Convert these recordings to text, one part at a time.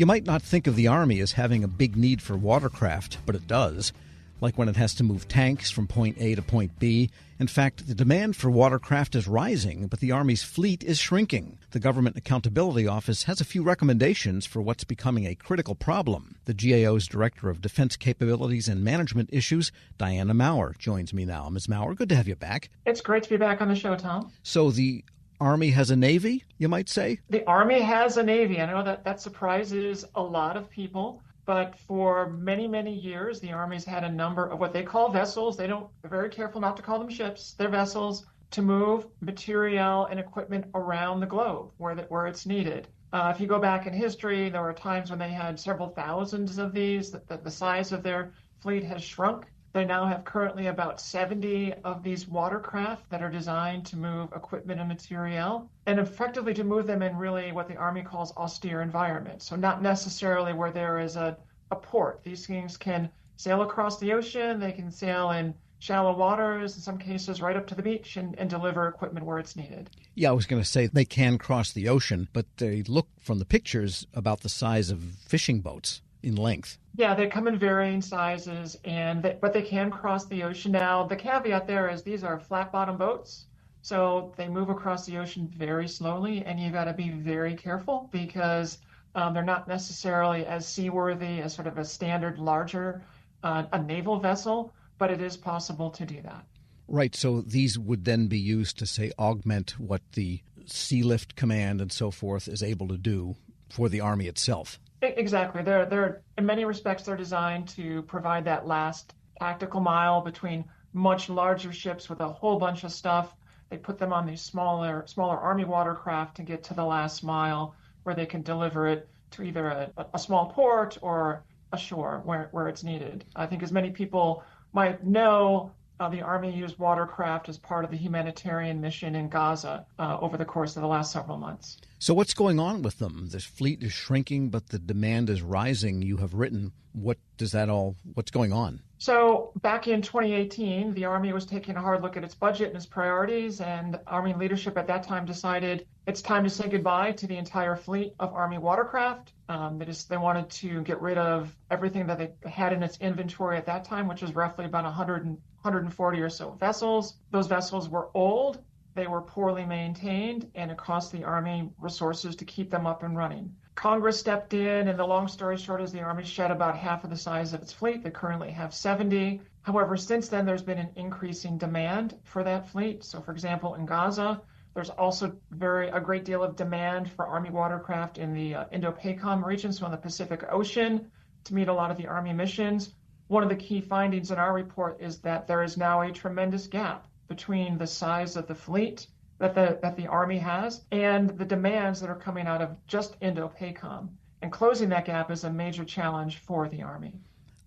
You might not think of the Army as having a big need for watercraft, but it does. Like when it has to move tanks from point A to point B. In fact, the demand for watercraft is rising, but the Army's fleet is shrinking. The Government Accountability Office has a few recommendations for what's becoming a critical problem. The GAO's Director of Defense Capabilities and Management Issues, Diana Maurer, joins me now. Ms. Maurer, good to have you back. It's great to be back on the show, Tom. So the Army has a Navy, you might say? The Army has a Navy. I know that surprises a lot of people. But for many, many years, the Army's had a number of what they call vessels. They're very careful not to call them ships. They're vessels to move material and equipment around the globe where it's needed. If you go back in history, there were times when they had several thousands of these. The size of their fleet has shrunk. They now have currently about 70 of these watercraft that are designed to move equipment and material, and effectively to move them in really what the Army calls austere environments. So not necessarily where there is a port. These things can sail across the ocean. They can sail in shallow waters, in some cases right up to the beach, and deliver equipment where it's needed. Yeah, I was going to say they can cross the ocean, but they look from the pictures about the size of fishing boats in length. Yeah, they come in varying sizes, but they can cross the ocean. Now, the caveat there is these are flat-bottom boats, so they move across the ocean very slowly, and you got to be very careful because they're not necessarily as seaworthy as sort of a standard larger a naval vessel, but it is possible to do that. Right, so these would then be used to, say, augment what the Sea Lift Command and so forth is able to do for the Army itself. Exactly. They're in many respects, they're designed to provide that last tactical mile between much larger ships with a whole bunch of stuff. They put them on these smaller Army watercraft to get to the last mile where they can deliver it to either a small port or ashore where it's needed. I think as many people might know, the Army used watercraft as part of the humanitarian mission in Gaza over the course of the last several months. So what's going on with them? The fleet is shrinking, but the demand is rising. You have written, what's going on? So back in 2018, the Army was taking a hard look at its budget and its priorities, and Army leadership at that time decided it's time to say goodbye to the entire fleet of Army watercraft. They wanted to get rid of everything that they had in its inventory at that time, which was roughly about 140 or so vessels. Those vessels were old, they were poorly maintained, and it cost the Army resources to keep them up and running. Congress stepped in, and the long story short is the Army shed about half of the size of its fleet. They currently have 70. However, since then, there's been an increasing demand for that fleet. So, for example, in Gaza, there's also a great deal of demand for Army watercraft in the Indo-PACOM region, so in the Pacific Ocean, to meet a lot of the Army missions. One of the key findings in our report is that there is now a tremendous gap between the size of the fleet that the Army has and the demands that are coming out of just Indo-PACOM. And closing that gap is a major challenge for the Army.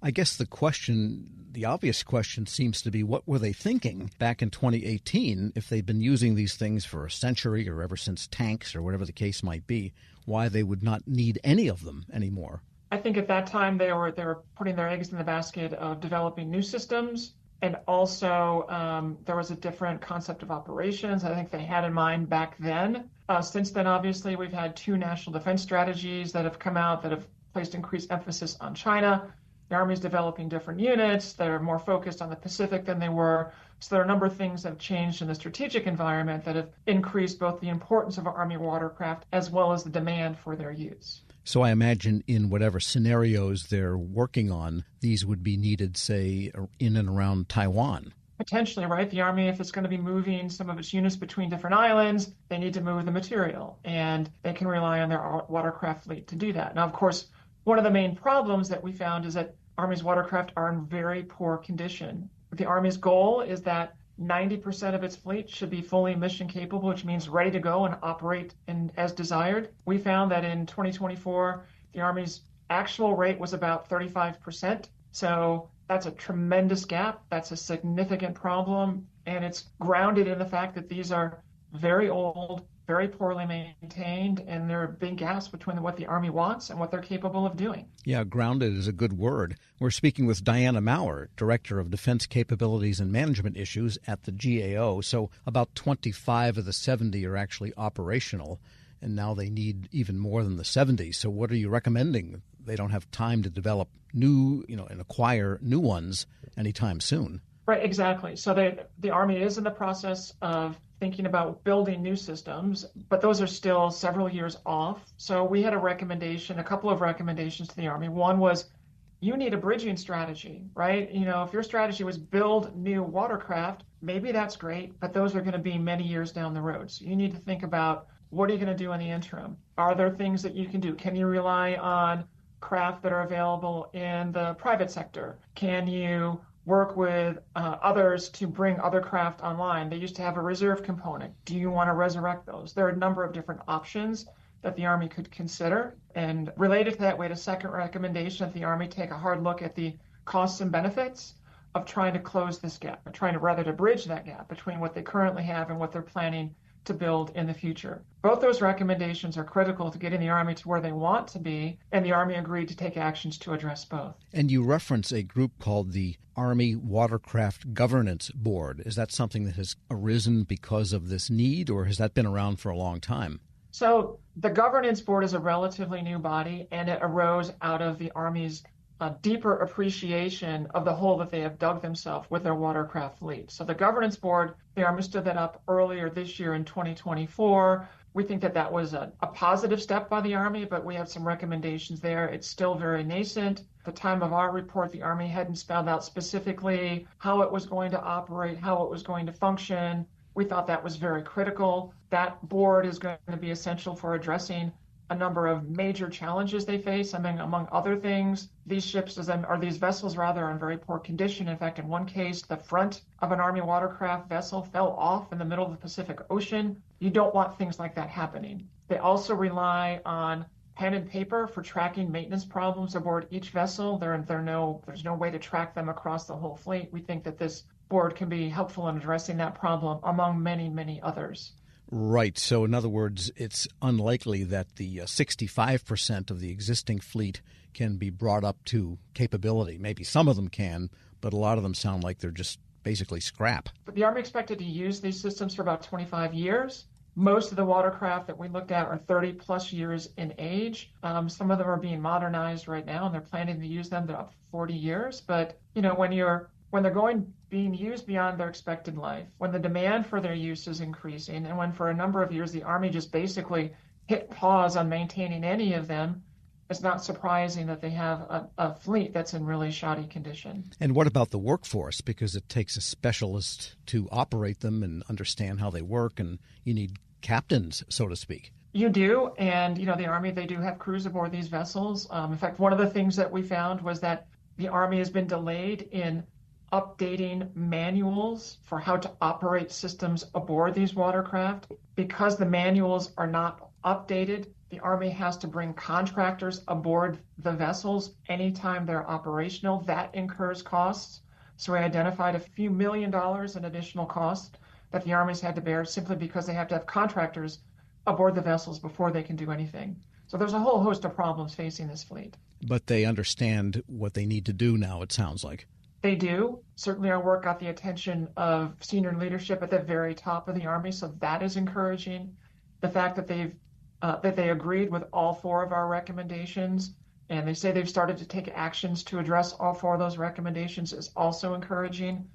I guess the obvious question seems to be, what were they thinking back in 2018 if they'd been using these things for a century or ever since tanks or whatever the case might be, why they would not need any of them anymore? I think at that time they were putting their eggs in the basket of developing new systems. And also, there was a different concept of operations I think they had in mind back then. Since then, obviously, we've had 2 national defense strategies that have come out that have placed increased emphasis on China. The Army's developing different units that are more focused on the Pacific than they were. So there are a number of things that have changed in the strategic environment that have increased both the importance of Army watercraft as well as the demand for their use. So I imagine in whatever scenarios they're working on, these would be needed, say, in and around Taiwan. Potentially, right? The Army, if it's going to be moving some of its units between different islands, they need to move the material, and they can rely on their watercraft fleet to do that. Now, of course, one of the main problems that we found is that Army's watercraft are in very poor condition. The Army's goal is that 90% of its fleet should be fully mission capable, which means ready to go and operate as desired. We found that in 2024, the Army's actual rate was about 35%. So that's a tremendous gap. That's a significant problem. And it's grounded in the fact that these are very old, very poorly maintained, and there are big gaps between what the Army wants and what they're capable of doing. Yeah, grounded is a good word. We're speaking with Diana Maurer, Director of Defense Capabilities and Management Issues at the GAO. So about 25 of the 70 are actually operational. and now they need even more than the 70. So what are you recommending? They don't have time to develop new, and acquire new ones anytime soon. Right, exactly. So the Army is in the process of thinking about building new systems, but those are still several years off. So we had a couple of recommendations to the Army. One was, you need a bridging strategy, right? If your strategy was build new watercraft, maybe that's great, but those are going to be many years down the road. So you need to think about, what are you going to do in the interim? Are there things that you can do? Can you rely on craft that are available in the private sector? Can you work with others to bring other craft online? They used to have a reserve component. Do you want to resurrect those? There are a number of different options that the Army could consider. And related to that, we had a second recommendation that the Army take a hard look at the costs and benefits of trying to close this gap, or trying to bridge that gap between what they currently have and what they're planning to build in the future. Both those recommendations are critical to getting the Army to where they want to be, and the Army agreed to take actions to address both. And you reference a group called the Army Watercraft Governance Board. Is that something that has arisen because of this need, or has that been around for a long time? So the governance board is a relatively new body, and it arose out of the Army's deeper appreciation of the hole that they have dug themselves with their watercraft fleet. So the governance board, the Army stood that up earlier this year in 2024. We think that was a positive step by the Army, but we have some recommendations there. It's still very nascent. At the time of our report, the Army hadn't spelled out specifically how it was going to operate, how it was going to function. We thought that was very critical. That board is going to be essential for addressing a number of major challenges they face. Among other things, these vessels are in very poor condition. In fact, in one case, the front of an Army watercraft vessel fell off in the middle of the Pacific Ocean. You don't want things like that happening. They also rely on pen and paper for tracking maintenance problems aboard each vessel. There's no way to track them across the whole fleet. We think that this board can be helpful in addressing that problem, among many, many others. Right. So in other words, it's unlikely that the 65% of the existing fleet can be brought up to capability. Maybe some of them can, but a lot of them sound like they're just basically scrap. But the Army expected to use these systems for about 25 years. Most of the watercraft that we looked at are 30 plus years in age. Some of them are being modernized right now, and they're planning to use them up to 40 years. But, when they're being used beyond their expected life, when the demand for their use is increasing, and when for a number of years the Army just basically hit pause on maintaining any of them, it's not surprising that they have a fleet that's in really shoddy condition. And what about the workforce? Because it takes a specialist to operate them and understand how they work, and you need captains, so to speak. You do, and the Army, they do have crews aboard these vessels. In fact, one of the things that we found was that the Army has been delayed in updating manuals for how to operate systems aboard these watercraft. Because the manuals are not updated, the Army has to bring contractors aboard the vessels anytime they're operational. That incurs costs. So we identified a few $1 million in additional costs that the Army's had to bear simply because they have to have contractors aboard the vessels before they can do anything. So there's a whole host of problems facing this fleet. But they understand what they need to do now, it sounds like. They do. Certainly our work got the attention of senior leadership at the very top of the Army, so that is encouraging. The fact that they agreed with all four of our recommendations, and they say they've started to take actions to address all four of those recommendations, is also encouraging.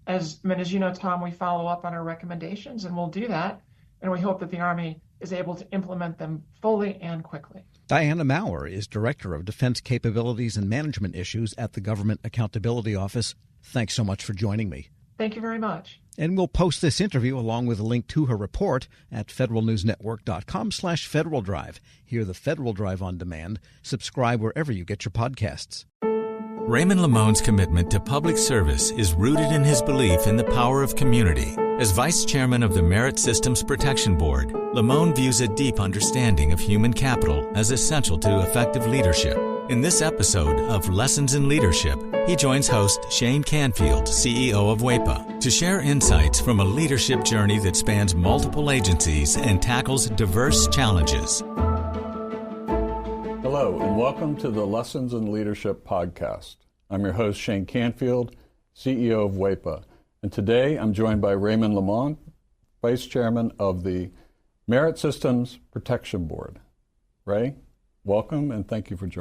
As you know, Tom, we follow up on our recommendations, and we'll do that, and we hope that the Army is able to implement them fully and quickly. Diana Maurer is Director of Defense Capabilities and Management Issues at the Government Accountability Office. Thanks so much for joining me. Thank you very much. And we'll post this interview along with a link to her report at federalnewsnetwork.com/Federal Drive. Hear the Federal Drive on demand. Subscribe wherever you get your podcasts. Raymond Lamone's commitment to public service is rooted in his belief in the power of community. As Vice Chairman of the Merit Systems Protection Board, Lamone views a deep understanding of human capital as essential to effective leadership. In this episode of Lessons in Leadership, he joins host Shane Canfield, CEO of WEPA, to share insights from a leadership journey that spans multiple agencies and tackles diverse challenges. Hello, and welcome to the Lessons in Leadership podcast. I'm your host, Shane Canfield, CEO of WEPA. And today I'm joined by Raymond Lamone, Vice Chairman of the Merit Systems Protection Board. Ray, welcome and thank you for joining.